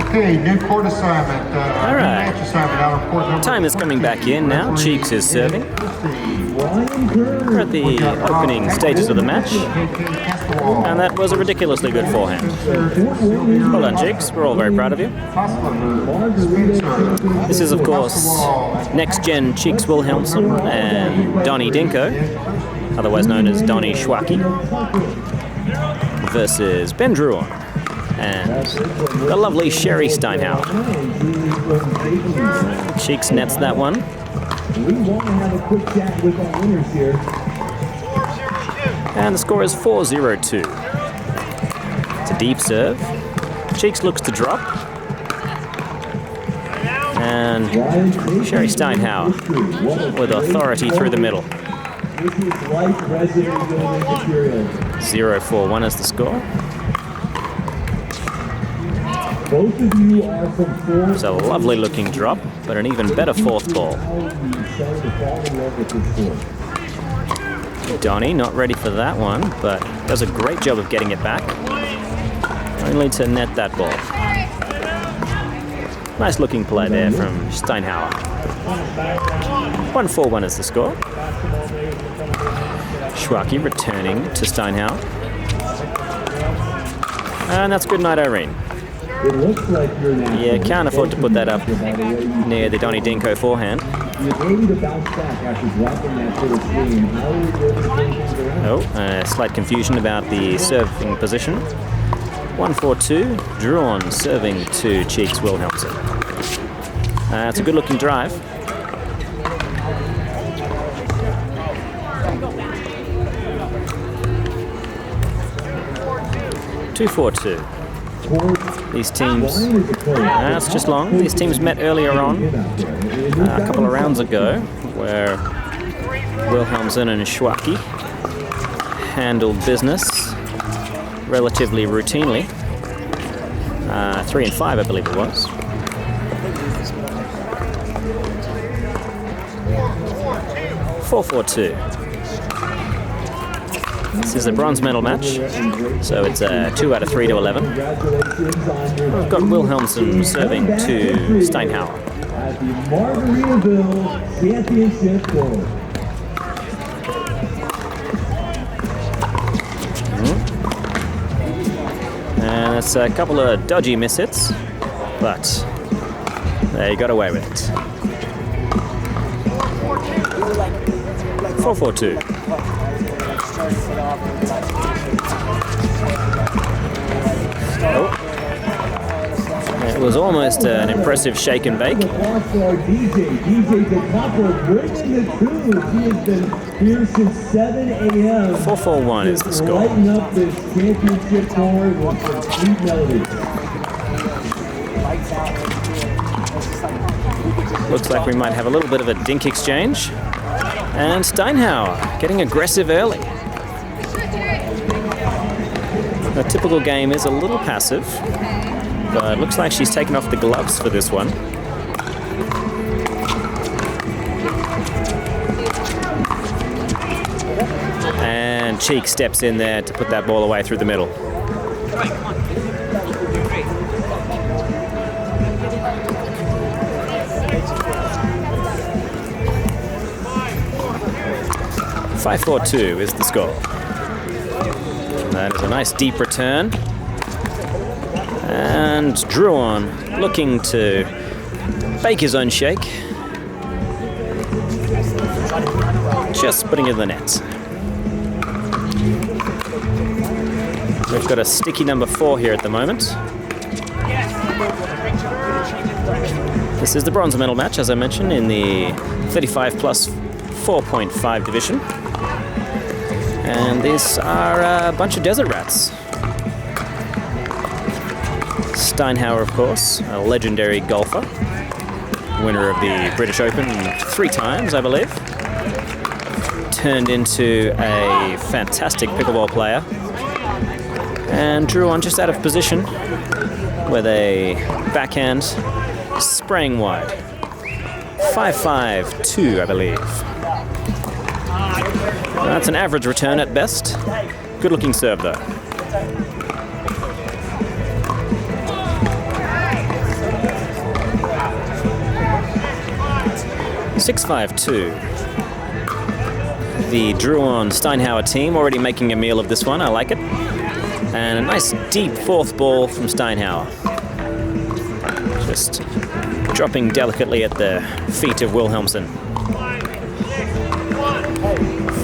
Okay, new court assignment. All right. Match assignment out of court number Time is coming back in now. Cheeks is serving. We're at the opening stages of the match. And that was a ridiculously good forehand. Well done, Cheeks. We're all very proud of you. This is, of course, next-gen Cheeks Wilhelmson and Donny Dinko, otherwise known as Donny Schwacki, versus Ben Druyon and the lovely Sherri Steinhauer. Cheeks nets that one. We want to have a quick chat with our winners here. And the score is 4-0-2. It's a deep serve. Cheeks looks to drop. And Sherri Steinhauer with authority through the middle. 0-4-1 is the score. Both of you are from four. It's a lovely looking drop, but an even better fourth ball. Donny not ready for that one, but does a great job of getting it back. Only to net that ball. Nice looking play there from Steinhauer. 1-4-1 is the score. Schwacki returning to Steinhauer. And that's good night, Irene. It looks like you're now. Yeah, can't afford to put that up near the Donny Dinko forehand. The ability to bounce back after dropping that to the screen. How are you able to turn things around? Oh, slight confusion about the serving position. 1-4-2, Druyon serving to Cheeks Wilhelmson. It's a good looking drive. (2-4-2). These teams, it's just long. These teams met earlier on, a couple of rounds ago, where Wilhelmson and Schwacki handled business relatively routinely. 3-5, I believe it was. (4-4-2). This is a bronze medal match, so it's a 2 out of 3 to 11. We've got Wilhelmson serving to Steinhauer. At the Margaritaville Championship Bowl. And it's a couple of dodgy miss-hits, but they got away with it. 4-4-2. Oh. It was almost an impressive shake and bake. 4-4-1 is the score. Looks like we might have a little bit of a dink exchange. And Steinhauer getting aggressive early. The typical game is a little passive, but it looks like she's taken off the gloves for this one. And Cheek steps in there to put that ball away through the middle. (5-4-2) is the score. That is a nice deep return. And Druyon looking to bake his own shake. Just putting it in the net. We've got a sticky number 4 here at the moment. This is the bronze medal match, as I mentioned, in the 35 plus 4.5 division. And these are a bunch of desert rats. Steinhauer, of course, a legendary golfer. Winner of the British Open 3 times, I believe. Turned into a fantastic pickleball player. And Druyon just out of position with a backhand spraying wide. 5-5-2, I believe. That's an average return at best. Good looking serve though. 6-5-2. The Druyon Steinhauer team already making a meal of this one. I like it. And a nice deep fourth ball from Steinhauer. Just dropping delicately at the feet of Wilhelmson.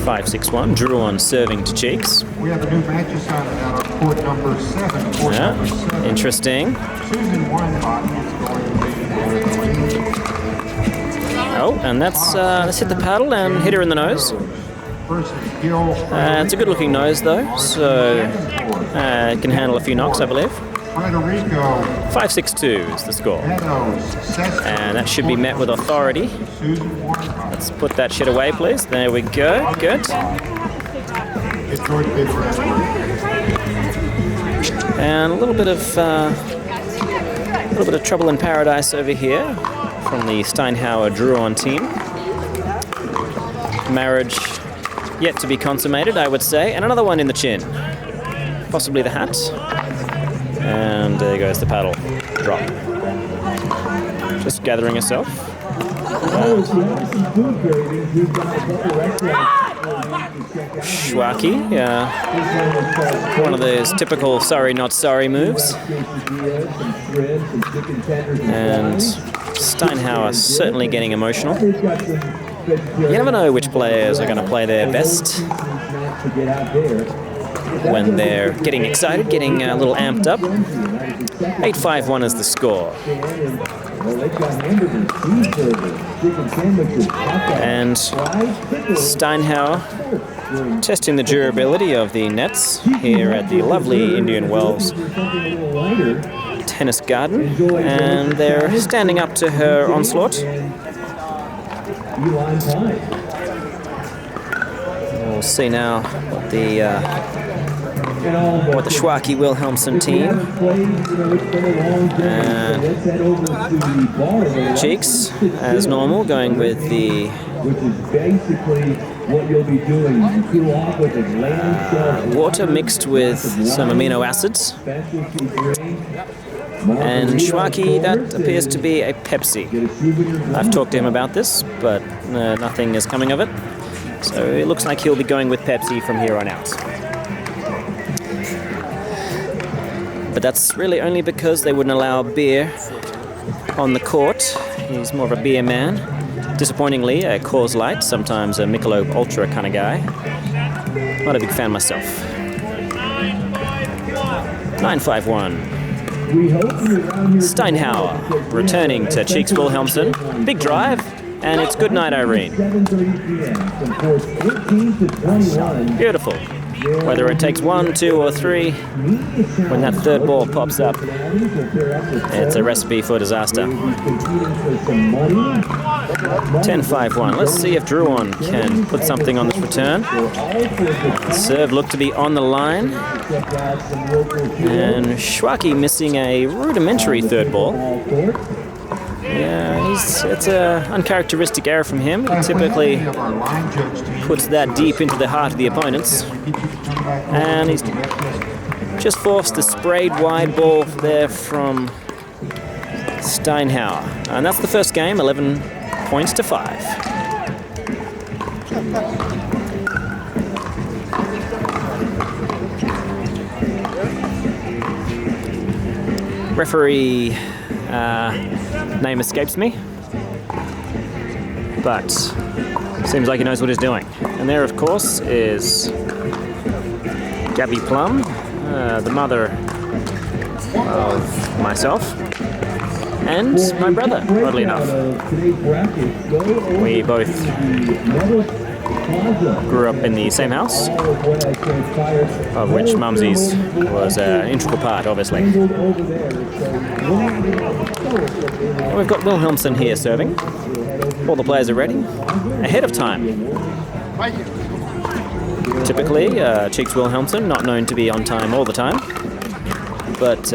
5-6-1. Druyon serving to Cheeks. We have a new match assignment out on court number 7. Court number 7. Interesting. Susan Weinbach is going to be Oh, and let's hit the paddle and hit her in the nose. It's a good-looking nose, though, so it can handle a few knocks, I believe. 5-6-2 is the score. And that should be met with authority. Let's put that shit away, please. There we go. Good. And a little bit of trouble in paradise over here from the Steinhauer Druyon team. Marriage yet to be consummated, I would say. And another one in the chin. Possibly the hat. And there goes the paddle. Drop. Just gathering herself. Schwaki, one of those typical sorry not sorry moves. And Steinhauer certainly getting emotional. You never know which players are going to play their best when they're getting excited, getting a little amped up. 8-5-1 is the score. And Steinhauer testing the durability of the nets here at the lovely Indian Wells Tennis Garden, and they're standing up to her onslaught. We'll see now what the Schwaki Wilhelmson team. And Cheeks, as normal, going with the water mixed with some amino acids. And Schwaki, that appears to be a Pepsi. I've talked to him about this, but nothing is coming of it. So it looks like he'll be going with Pepsi from here on out. But that's really only because they wouldn't allow beer on the court. He's more of a beer man. Disappointingly, a Coors Light, sometimes a Michelob Ultra kind of guy. Not a big fan myself. 9-5-1. Steinhauer returning to Cheeks Wilhelmson. Big drive, and it's good night, Irene. Beautiful. Whether it takes 1, 2, or 3, when that third ball pops up, it's a recipe for disaster. 10-5-1. Let's see if Druyon can put something on this return. Serve looked to be on the line. And Schwaki missing a rudimentary third ball. Yeah, it's an uncharacteristic error from him. He typically puts that deep into the heart of the opponents. And he's just forced the sprayed wide ball there from Steinhauer. And that's the first game, 11 points to 5. Referee name escapes me, but seems like he knows what he's doing. And there, of course, is Gabby Plum, the mother of myself and my brother, oddly enough. We both grew up in the same house, of which Mumsy's was an integral part, obviously. And we've got Wilhelmson here serving. All the players are ready, ahead of time. Typically, Cheeks Wilhelmson, not known to be on time all the time, but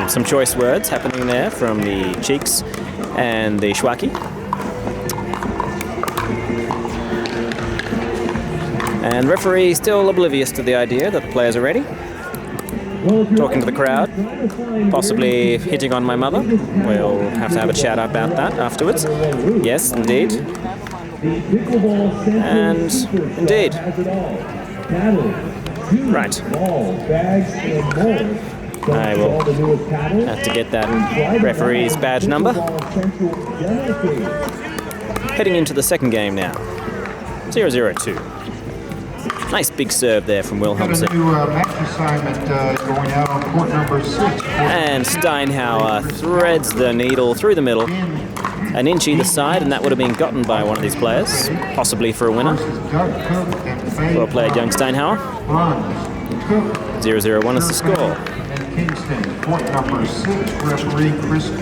some choice words happening there from the Cheeks and the Schwaki. And referee still oblivious to the idea that the players are ready. talking to the crowd, possibly hitting on my mother. We'll have to have a chat about that afterwards. Yes, indeed. And indeed. Right. I will have to get that referee's badge number. Heading into the second game now. 0-0-2. Nice big serve there from Wilhelmson. Got a new match assignment going out on court number 6. And Steinhauer threads the needle through the middle. An inch either side, and that would have been gotten by one of these players, possibly for a winner. Well played, young Steinhauer. 0-0-1 is the score.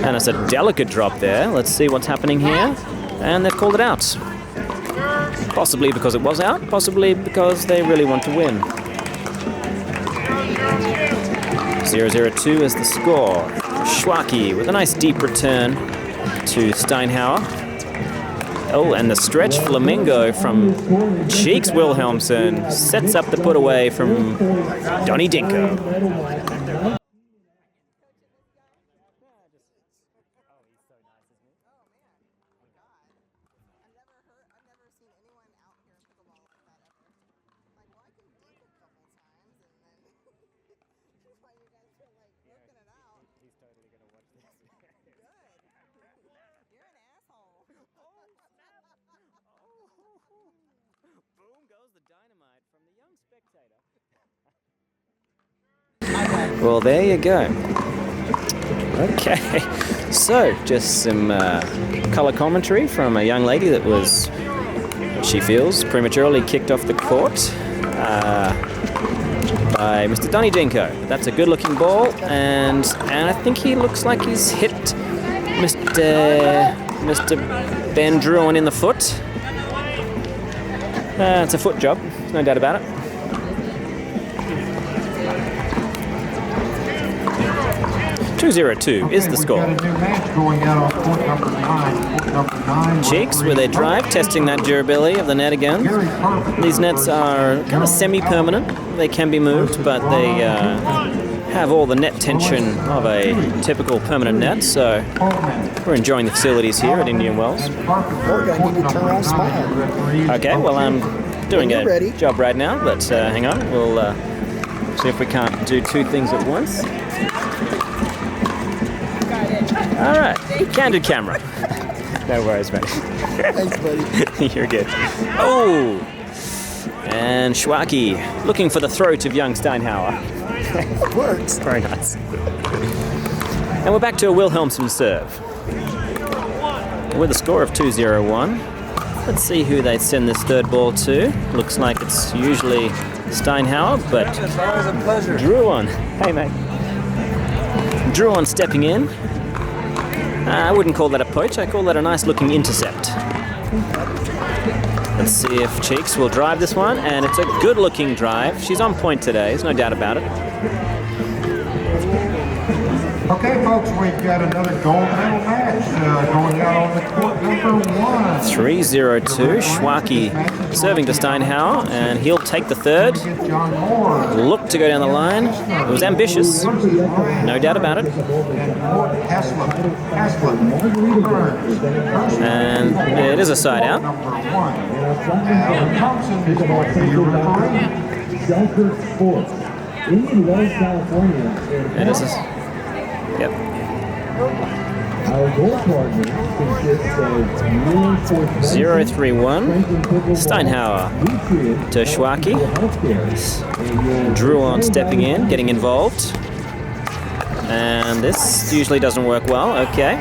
And it's a delicate drop there. Let's see what's happening here. And they've called it out. Possibly because it was out, possibly because they really want to win. 0-0-2 is the score. Schwacke with a nice deep return to Steinhauer. Oh, and the stretch flamingo from Cheeks Wilhelmson sets up the put away from Donny Dinko. Well, there you go. Okay, so just some colour commentary from a young lady that was, she feels, prematurely kicked off the court by Mr. Donny Dinko. That's a good-looking ball, and I think he looks like he's hit Mr. Ben Druyon in the foot. It's a foot job, no doubt about it. 2-0-2 is the score. Cheeks with a drive, testing that durability of the net again. These nets are kind of semi-permanent. They can be moved, but they have all the net tension of a typical permanent net, so we're enjoying the facilities here at Indian Wells. Okay, well, I'm doing a job right now, but hang on. We'll see if we can't do two things at once. All right, candid camera. No worries, mate. Thanks, buddy. You're good. Oh, and Schwacke looking for the throat of young Steinhauer. It works. Very nice. And we're back to a Wilhelmson serve. With a score of 2-0-1. Let's see who they send this third ball to. Looks like it's usually Steinhauer, but It's always a pleasure. Druyon. Hey, mate. Druyon stepping in. I wouldn't call that a poach, I call that a nice looking intercept. Let's see if Cheeks will drive this one, and it's a good looking drive. She's on point today, there's no doubt about it. Okay, folks, we've got another gold medal match going out on the court number 1. 3-0-2, Schwacke serving to Steinhauer, and he'll take the third. Look to go down the line. It was ambitious, no doubt about it. And it is a side out. And it's a, yep. Our goal partner consists of 0-3-1. Steinhauer to Schwacke. Druyon stepping in, getting involved. And this usually doesn't work well. Okay.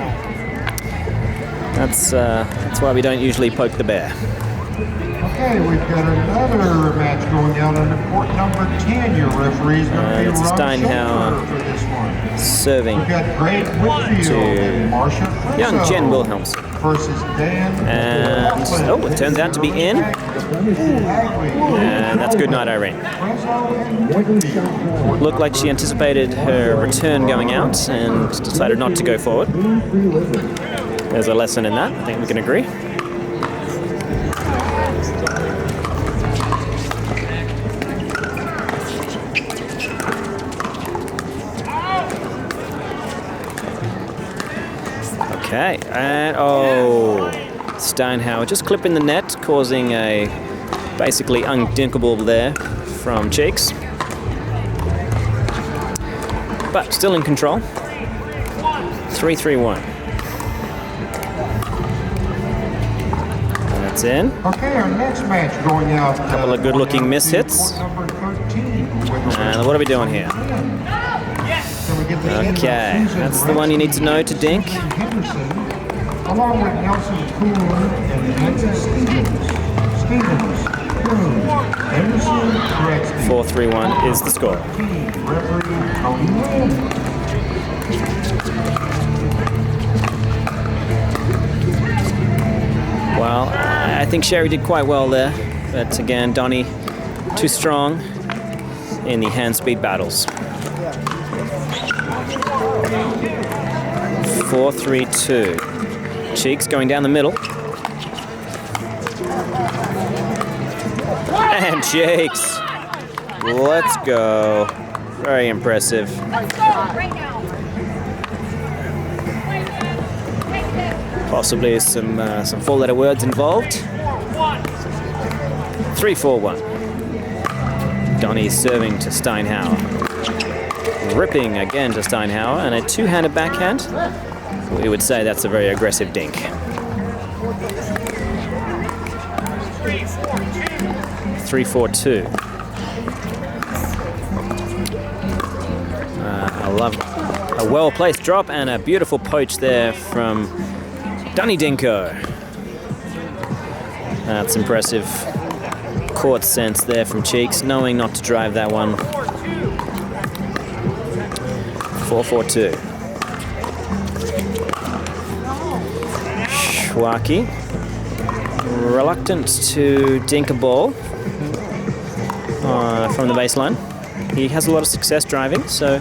That's why we don't usually poke the bear. Okay, we've got another match going out on the court number 10. Your referee's going to be It's Steinhauer for this one. serving We've got Greg Whitfield and Marcia young Friso Jen Wilhelmson. versus Dan. And oh, it turns out to be in. And that's good night, Irene. Looked like she anticipated her return going out and decided not to go forward. There's a lesson in that, I think we can agree. Okay, and oh, Steinhauer just clipping the net, causing a basically undinkable there from Cheeks. But still in control. 3-3-1. And that's in. Okay, our next match going out. A Couple of good-looking miss hits. Number 13. And what are we doing here? Okay, that's the one you need to know to dink. Henderson, along with Nelson Kuhn and Nancy Stevens. Henderson corrects. 4-3-1 is the score. Referee Tony. Well, I think Sherri did quite well there, but again, Donny too strong in the hand speed battles. 4-3-2. Cheeks going down the middle. And Cheeks. Let's go. Very impressive. Possibly some four-letter words involved. 3-4-1. Donny serving to Steinhauer. Ripping again to Steinhauer, and a two-handed backhand. We would say that's a very aggressive dink. 3-4-2. I love a well-placed drop and a beautiful poach there from Donny Dinko. That's impressive. Court sense there from Cheeks, knowing not to drive that one. 4-4-2. Schwaki. Reluctant to dink a ball from the baseline. He has a lot of success driving, so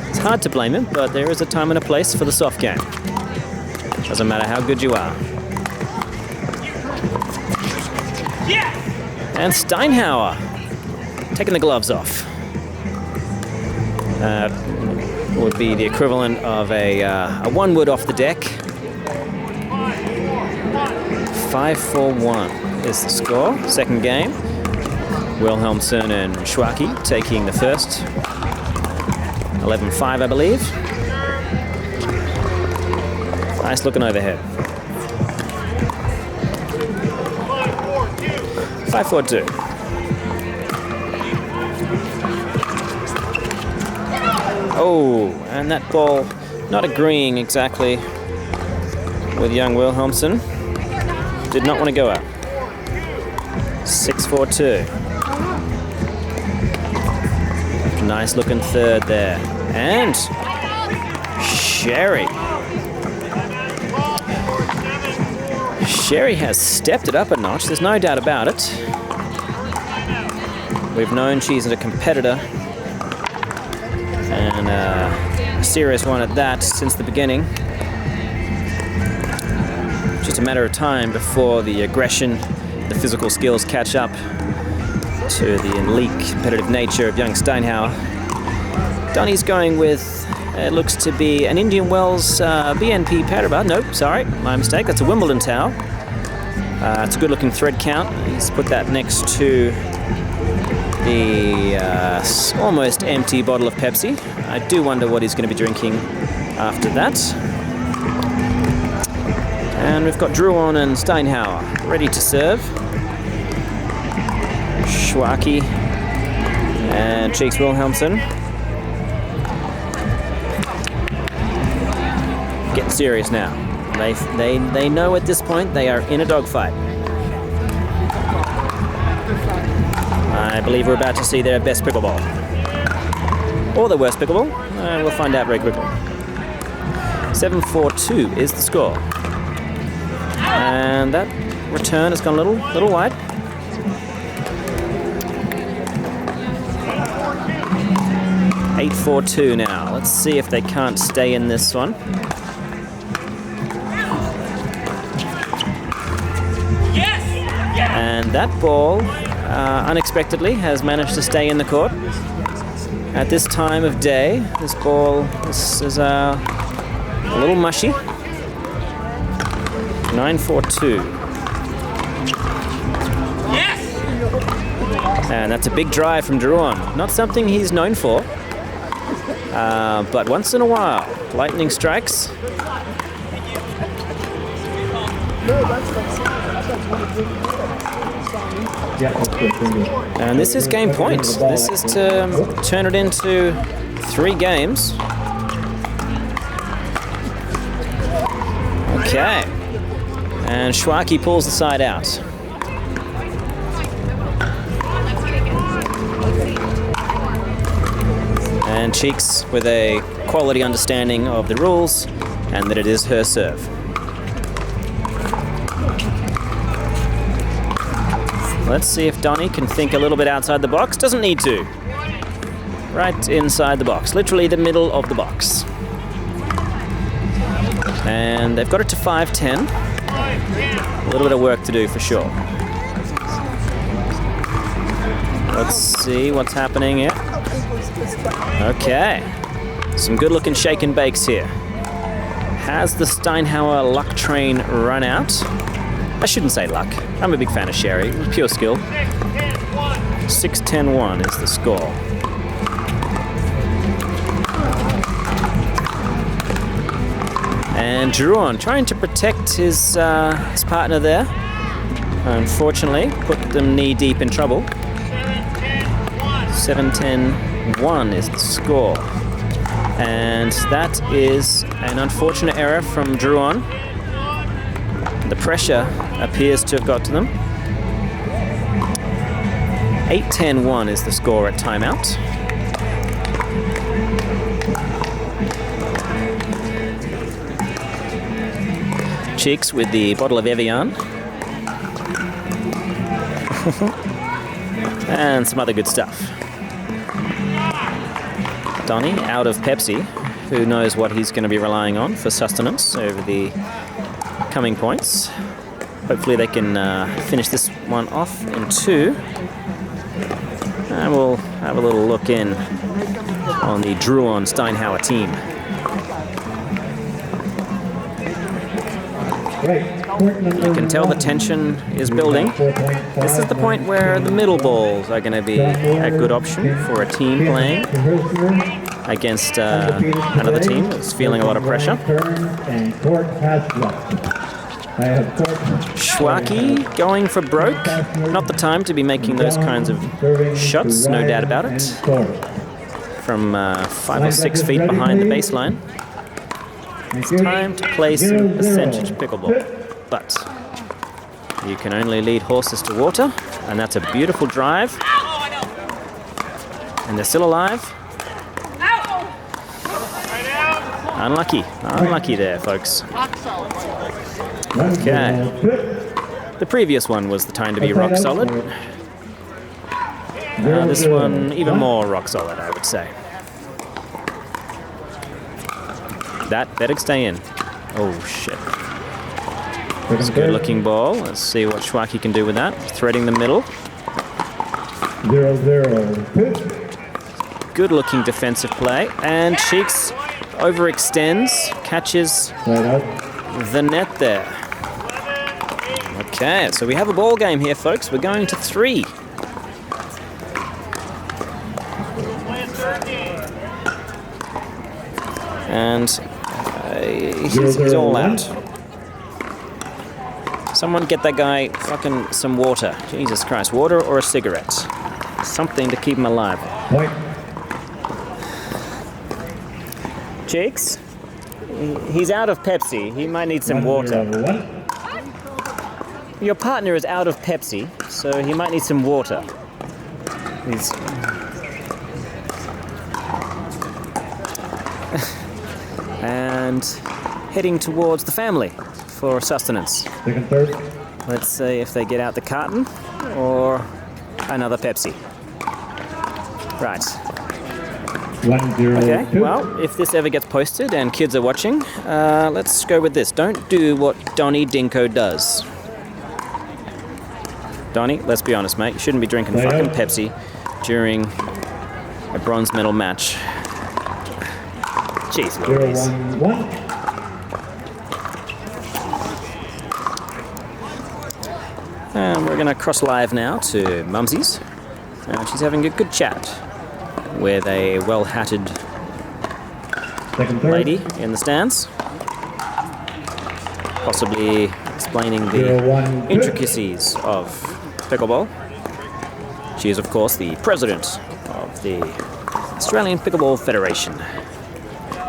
it's hard to blame him, but there is a time and a place for the soft game. Doesn't matter how good you are. And Steinhauer taking the gloves off. Would be the equivalent of a one-wood off the deck. 5-4-1 is the score. Second game. Wilhelmson and Schwaki taking the first. 11-5, I believe. Nice looking overhead. 5-4-2. Oh, and that ball not agreeing exactly with young Wilhelmson. Did not want to go out. 6-4-2. Nice looking third there. And Sherri. Sherri has stepped it up a notch, there's no doubt about it. We've known she's a competitor, and a serious one at that since the beginning. Just a matter of time before the aggression, the physical skills catch up to the elite competitive nature of young Steinhauer. Donny's going with, it looks to be an Indian Wells BNP Paribas. Nope, sorry, my mistake. That's a Wimbledon towel. It's a good looking thread count. He's put that next to the almost empty bottle of Pepsi. I do wonder what he's going to be drinking after that. And we've got Druyon and Steinhauer ready to serve. Schwaki and Cheeks Wilhelmson. Getting serious now. They know at this point they are in a dogfight. I believe we're about to see their best pickleball. Or their worst pickleball. We'll find out very quickly. 7-4-2 is the score. And that return has gone a little wide. Eight 8-4-2 now. Let's see if they can't stay in this one. And that ball, unexpectedly, has managed to stay in the court. At this time of day, this ball is a little mushy. 9-4-2. And that's a big drive from Druyon. Not something he's known for. But once in a while, lightning strikes. And this is game point. This is to turn it into 3 games. Okay. And Schwaki pulls the side out. And Cheeks with a quality understanding of the rules and that it is her serve. Let's see if Donny can think a little bit outside the box. Doesn't need to. Right inside the box. Literally the middle of the box. And they've got it to 5-10. A little bit of work to do for sure. Let's see what's happening here. Okay. Some good looking shake and bakes here. Has the Steinhauer luck train run out? I shouldn't say luck. I'm a big fan of Sherri. It was pure skill. 6-10-1 is the score. And Druyon trying to protect his partner there. Unfortunately, put them knee deep in trouble. 7-10-1 is the score. And that is an unfortunate error from Druyon. The pressure appears to have got to them. 8-10-1 is the score at timeout. Cheeks with the bottle of Evian. And some other good stuff. Donny out of Pepsi. Who knows what he's going to be relying on for sustenance over the coming points. Hopefully they can finish this one off in 2. And we'll have a little look in on the Druyon Steinhauer team. You can tell the tension is building. This is the point where the middle balls are going to be a good option for a team playing against another team that's feeling a lot of pressure. Schwaki going for broke. Not the time to be making those kinds of shots, no doubt about it. From 5 or 6 feet behind the baseline. It's time to play some percentage pickleball. But you can only lead horses to water, and that's a beautiful drive. And they're still alive. Unlucky there, folks. Okay. The previous one was the time to be rock solid. This one, even more rock solid, I would say. That better stay in. Oh, shit. It's a good looking ball. Let's see what Schwaki can do with that. Threading the middle. 0-0. Good looking defensive play. And Cheeks overextends, catches the net there. Okay, so we have a ball game here, folks. We're going to 3. And he's all out. Someone get that guy fucking some water. Jesus Christ, water or a cigarette. Something to keep him alive. Point. Cheeks? He's out of Pepsi. He might need some water. Your partner is out of Pepsi, so he might need some water. He's... and heading towards the family for sustenance. Second, third. Let's see if they get out the carton or another Pepsi. Right. 1-0. Okay, well, if this ever gets posted and kids are watching, let's go with this. Don't do what Donny Dinko does. Donny, let's be honest, mate. You shouldn't be drinking fucking Pepsi during a bronze medal match. Jeez Louise. 0-1-1. And we're going to cross live now to Mumsy's. And she's having a good chat with a well-hatted Second, third. lady in the stands. Possibly explaining the 0-1, intricacies of pickleball. She is, of course, the president of the Australian Pickleball Federation.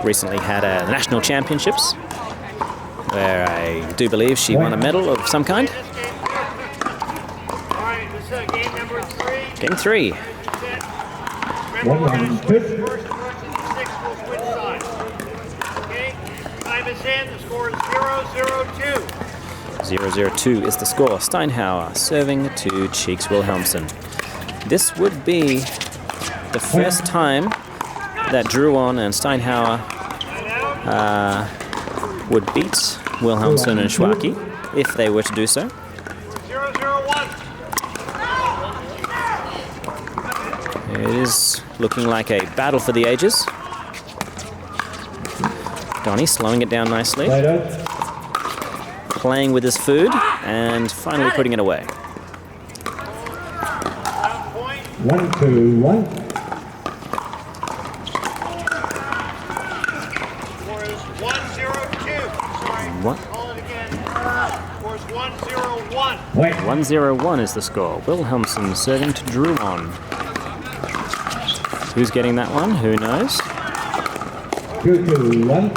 Recently had a national championships where I do believe she won a medal of some kind. Alright, this is game number 3. Game 3. 1-1, fifth. First person to 6 will switch sides. Okay? Time is in. The score is 0-0-2. 0-0-2 is the score. Steinhauer serving to Cheeks Wilhelmson. This would be the first time that Druyon and Steinhauer would beat Wilhelmson and Schwacke, if they were to do so. 0-0-1. It is looking like a battle for the ages. Donny slowing it down nicely, Right out. playing with his food, and finally putting it away. 1-2-1. Score is 1-0-2. Sorry. What? Call it again. Score is 1-0-1. Wait. 1-0-1 is the score. Wilhelmson serving to Druyon. Who's getting that one? Who knows? 2-2-1.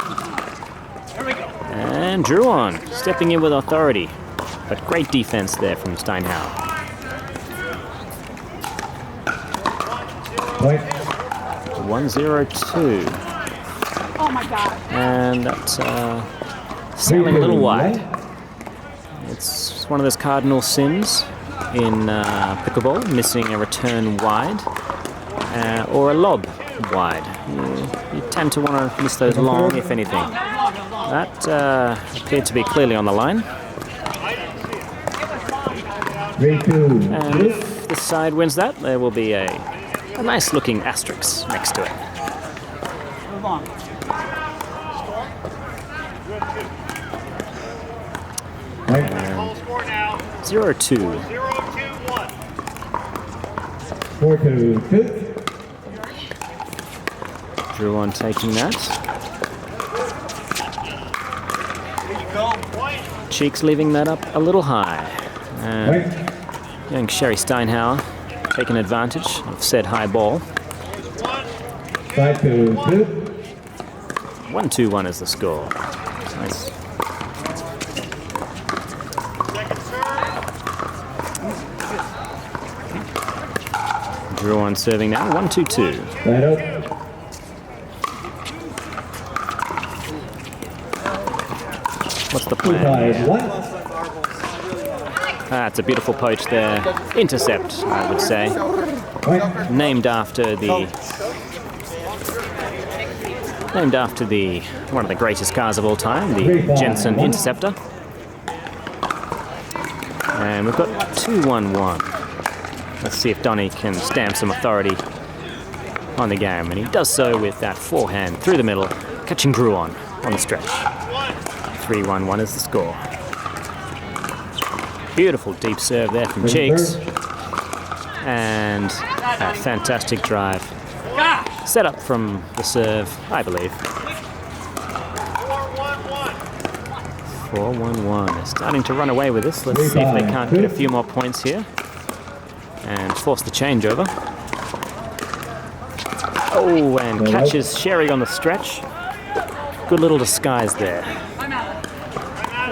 And Druyon stepping in with authority. But great defense there from Steinhauer. Wait. 1-0-2. Oh my God. And that's sailing a little wide. It's one of those cardinal sins in pickleball, missing a return wide or a lob wide. You tend to want to miss those long, if anything. That appeared to be clearly on the line. 3-2. And if this side wins that, there will be a nice looking asterisk next to it. Move on. Wait. Full score now. 0-2. 0-2-1. 4-2-2. Druyon taking that. Cheeks leaving that up a little high. And Wait. young Sherri Steinhauer taking advantage of said high ball. 5-2-2. 1-2-1 is the score. Nice. Second serve. Druyon serving now. 1-2-2. Right out. What's the plan? 2-5-1. It's a beautiful poach there. Intercept, I would say. Wait. Named after the one of the greatest cars of all time, the Jensen Interceptor. And we've got 2-1-1. Let's see if Donny can stamp some authority on the game, and he does so with that forehand through the middle, catching Druyon on the stretch. 3-1-1 is the score. Beautiful deep serve there from Cheeks. And a fantastic drive. Set up from the serve, I believe. 4-1-1. 4-1-1. They're starting to run away with this. Let's see if they can't get a few more points here. And force the changeover. Oh, and catches Sherri on the stretch. Good little disguise there.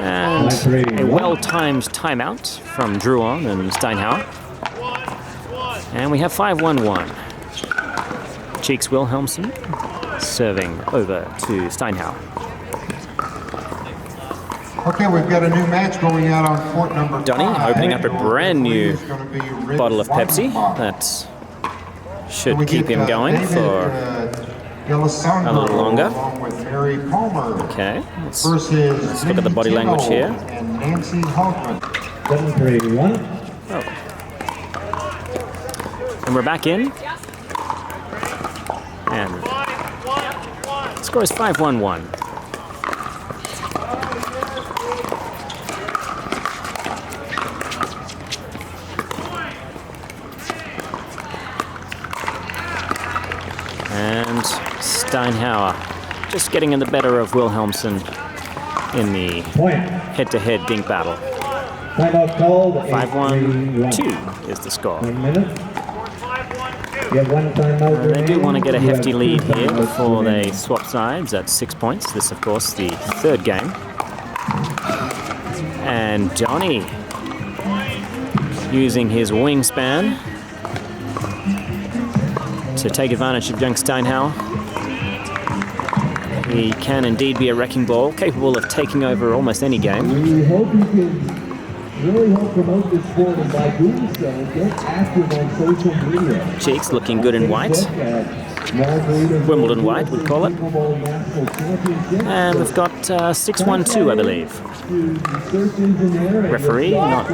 And a well-timed timeout from Druyon and Steinhauer. And we have 5-1-1. Cheeks Wilhelmson serving over to Steinhauer. Okay, we've got a new match going out on court number Donny 5. opening up a brand new It's gonna be Rich bottle of Pepsi. Weidenbach. That We should keep get, him going David, for D'Alessandro a little longer. Along with Mary Palmer. Okay. Let's Versus look at the body Minnie language Tindall here. And Nancy Hoffman. 7-3-1. And we're back in. And the score is 5-1-1. Steinhauer just getting in the better of Wilhelmson in the Point. head-to-head dink battle. Timeout called. 5-1-2 is the score. 1 minute. You have one timeout. They do want to get a You have hefty 2 lead here timeouts before they remaining. swap sides at 6 points. This, of course, the third game. And Donny using his wingspan to take advantage of young Steinhauer. He can indeed be a wrecking ball, capable of taking over almost any game. We hope you can really help promote this sport, and by doing so, get active on social media. Cheeks looking good in white. Wimbledon white, we'd call it. And we've got 6-1-2, I believe. Referee, not...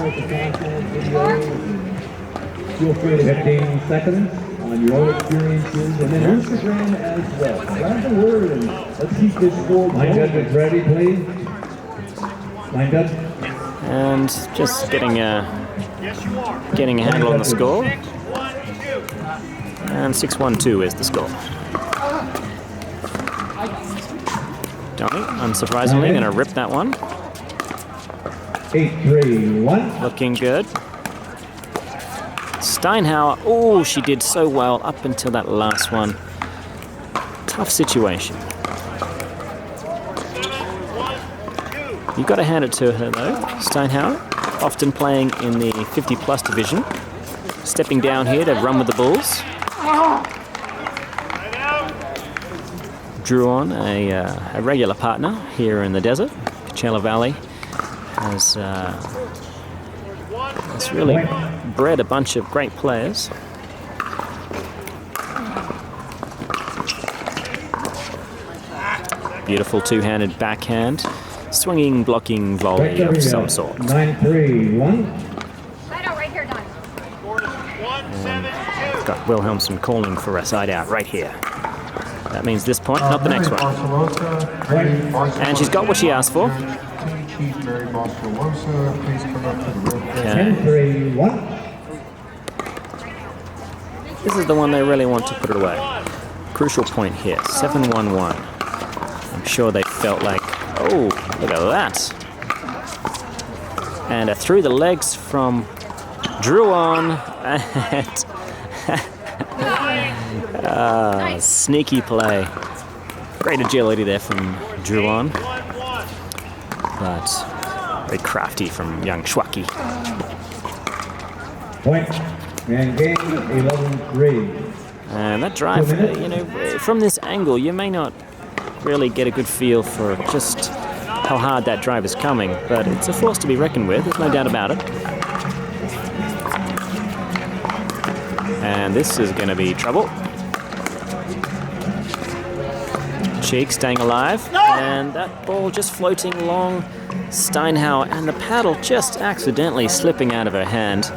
Feel free to 15 seconds on your experiences, and then Instagram as well. Spread the word, and let's keep this sport going. Line judges ready, please. Line judge. And just getting a handle on the score. And 6-1-2 is the score. Donny, unsurprisingly, going to rip that one. 8-3-1. Looking good. Steinhauer, oh, she did so well up until that last one. Tough situation. You've got to hand it to her, though. Steinhauer, often playing in the 50-plus division. Stepping down here to run with the Bulls. Druyon, a regular partner here in the desert. Coachella Valley has really bred a bunch of great players. Beautiful two-handed backhand. Swinging, blocking volley of some sort. 9-3-1. Right here, Donny. We've got Wilhelmson calling for a side out right here. That means this point, not the next one. And she's got what she asked for. Okay. 10-3-1. This is the one they really want to put it away. Crucial point here, 7-1-1. I'm sure they felt like, oh, look at that. And a through the legs from Druyon. And sneaky play. Great agility there from Druyon. But very crafty from young Schwacki. Point. And game 11-3. And that drive, from this angle, you may not really get a good feel for just how hard that drive is coming, but it's a force to be reckoned with, there's no doubt about it. And this is going to be trouble. Cheek staying alive, and that ball just floating along Steinhauer, and the paddle just accidentally slipping out of her hand.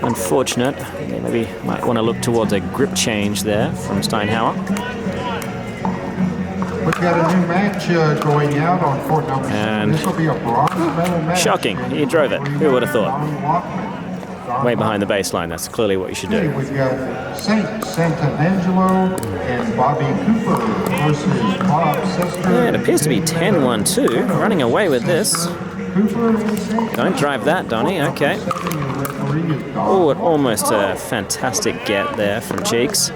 Unfortunate. Maybe might want to look towards a grip change there from Steinhauer. We've got a new match going out on court number 7. This will be a bronze medal match. Shocking. He drove it. Who would have thought? Way behind the baseline. That's clearly what you should do. We've got Sant'Angelo and Bobby Cooper versus Bob Sester. Yeah, it appears to be 10-1-2. Running away with this. Don't drive that, Donny. Okay. Oh, almost a fantastic get there from Cheeks.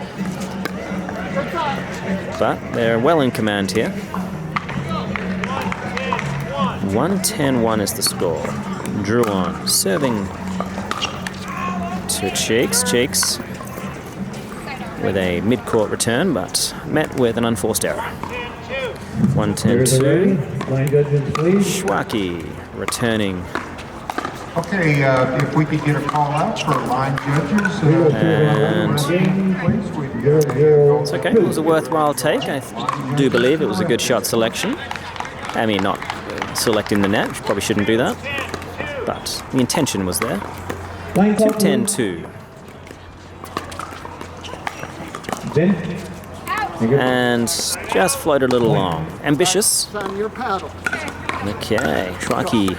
But they're well in command here. 1-10-1 is the score. Druyon serving to Cheeks. Cheeks with a mid-court return, but met with an unforced error. 1-10-2. Line judges, please. Schwacki returning. Okay, if we could get a call out for line judges. And it's okay, it was a worthwhile take. I do believe it was a good shot selection. I mean, not selecting the net, probably shouldn't do that. But the intention was there. 2-10-2. And just floated a little long. Ambitious. On your paddle. Okay, Schwacki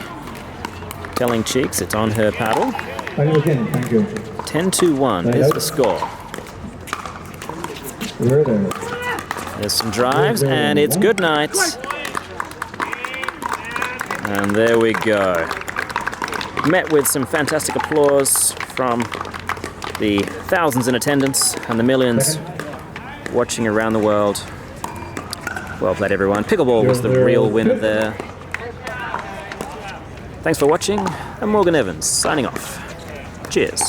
telling Cheeks it's on her paddle. Thank you. 10-2-1 is the score. We're there. There's some drives, and it's good night. And there we go. Met with some fantastic applause from the thousands in attendance and the millions watching around the world. Well played, everyone. Pickleball was the real winner there. Thanks for watching. I'm Morgan Evans, signing off. Cheers.